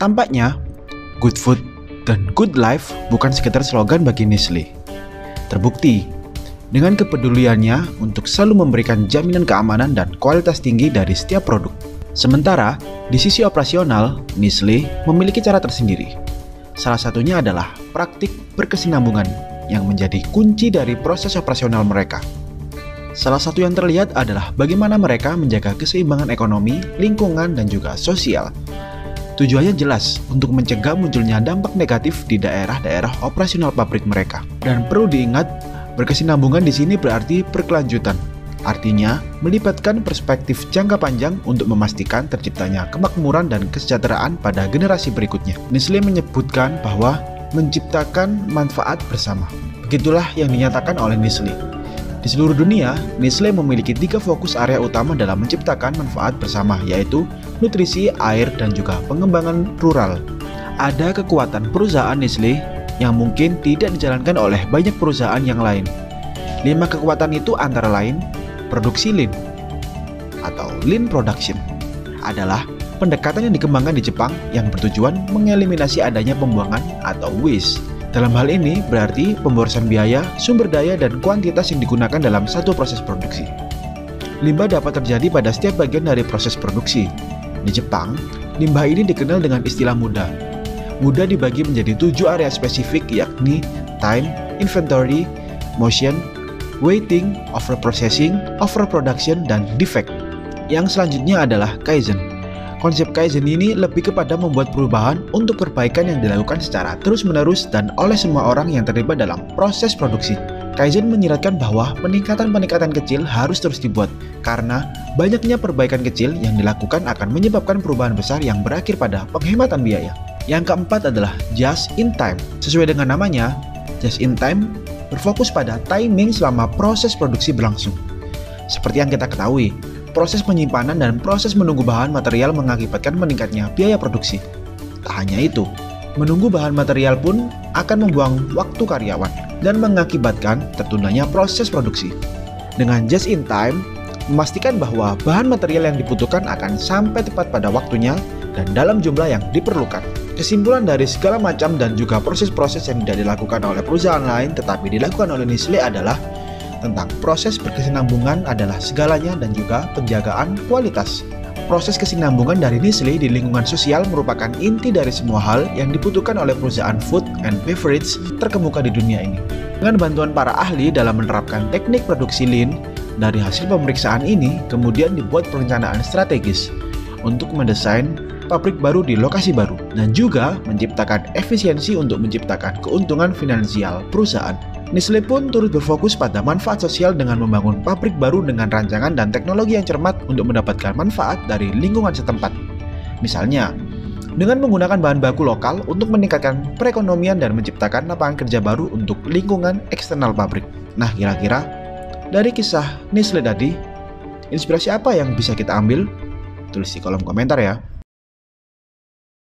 Tampaknya, good food dan good life bukan sekedar slogan bagi Nestle. Terbukti, dengan kepeduliannya untuk selalu memberikan jaminan keamanan dan kualitas tinggi dari setiap produk. Sementara, di sisi operasional, Nestle memiliki cara tersendiri. Salah satunya adalah praktik berkesinambungan yang menjadi kunci dari proses operasional mereka. Salah satu yang terlihat adalah bagaimana mereka menjaga keseimbangan ekonomi, lingkungan, dan juga sosial. Tujuannya jelas untuk mencegah munculnya dampak negatif di daerah-daerah operasional pabrik mereka. Dan perlu diingat, berkesinambungan di sini berarti berkelanjutan. Artinya, melibatkan perspektif jangka panjang untuk memastikan terciptanya kemakmuran dan kesejahteraan pada generasi berikutnya. Nestle menyebutkan bahwa menciptakan manfaat bersama. Begitulah yang dinyatakan oleh Nestle. Di seluruh dunia, Nestle memiliki 3 fokus area utama dalam menciptakan manfaat bersama, yaitu nutrisi, air, dan juga pengembangan rural. Ada kekuatan perusahaan Nestle yang mungkin tidak dijalankan oleh banyak perusahaan yang lain. 5 kekuatan itu antara lain, produksi lean atau lean production adalah pendekatan yang dikembangkan di Jepang yang bertujuan mengeliminasi adanya pembuangan atau waste. Dalam hal ini berarti pemborosan biaya, sumber daya, dan kuantitas yang digunakan dalam satu proses produksi. Limbah dapat terjadi pada setiap bagian dari proses produksi. Di Jepang, limbah ini dikenal dengan istilah muda. Mudah dibagi menjadi 7 area spesifik, yakni time, inventory, motion, waiting, overprocessing, overproduction, dan defect. Yang selanjutnya adalah kaizen. Konsep kaizen ini lebih kepada membuat perubahan untuk perbaikan yang dilakukan secara terus-menerus dan oleh semua orang yang terlibat dalam proses produksi. Kaizen menyiratkan bahwa peningkatan-peningkatan kecil harus terus dibuat, karena banyaknya perbaikan kecil yang dilakukan akan menyebabkan perubahan besar yang berakhir pada penghematan biaya. Yang keempat adalah just in time. Sesuai dengan namanya, just in time berfokus pada timing selama proses produksi berlangsung. Seperti yang kita ketahui, proses penyimpanan dan proses menunggu bahan material mengakibatkan meningkatnya biaya produksi. Tak hanya itu, menunggu bahan material pun akan membuang waktu karyawan dan mengakibatkan tertundanya proses produksi. Dengan just in time, memastikan bahwa bahan material yang dibutuhkan akan sampai tepat pada waktunya dan dalam jumlah yang diperlukan. Kesimpulan dari segala macam dan juga proses-proses yang tidak dilakukan oleh perusahaan lain tetapi dilakukan oleh Nestle adalah tentang proses berkesinambungan adalah segalanya dan juga penjagaan kualitas. Proses kesinambungan dari Nestle di lingkungan sosial merupakan inti dari semua hal yang dibutuhkan oleh perusahaan food and beverage terkemuka di dunia ini. Dengan bantuan para ahli dalam menerapkan teknik produksi lean, dari hasil pemeriksaan ini kemudian dibuat perencanaan strategis untuk mendesain pabrik baru di lokasi baru dan juga menciptakan efisiensi untuk menciptakan keuntungan finansial perusahaan. Nestle pun turut berfokus pada manfaat sosial dengan membangun pabrik baru dengan rancangan dan teknologi yang cermat untuk mendapatkan manfaat dari lingkungan setempat. Misalnya, dengan menggunakan bahan baku lokal untuk meningkatkan perekonomian dan menciptakan lapangan kerja baru untuk lingkungan eksternal pabrik. Nah, kira-kira dari kisah Nestle tadi, inspirasi apa yang bisa kita ambil? Tulis di kolom komentar ya.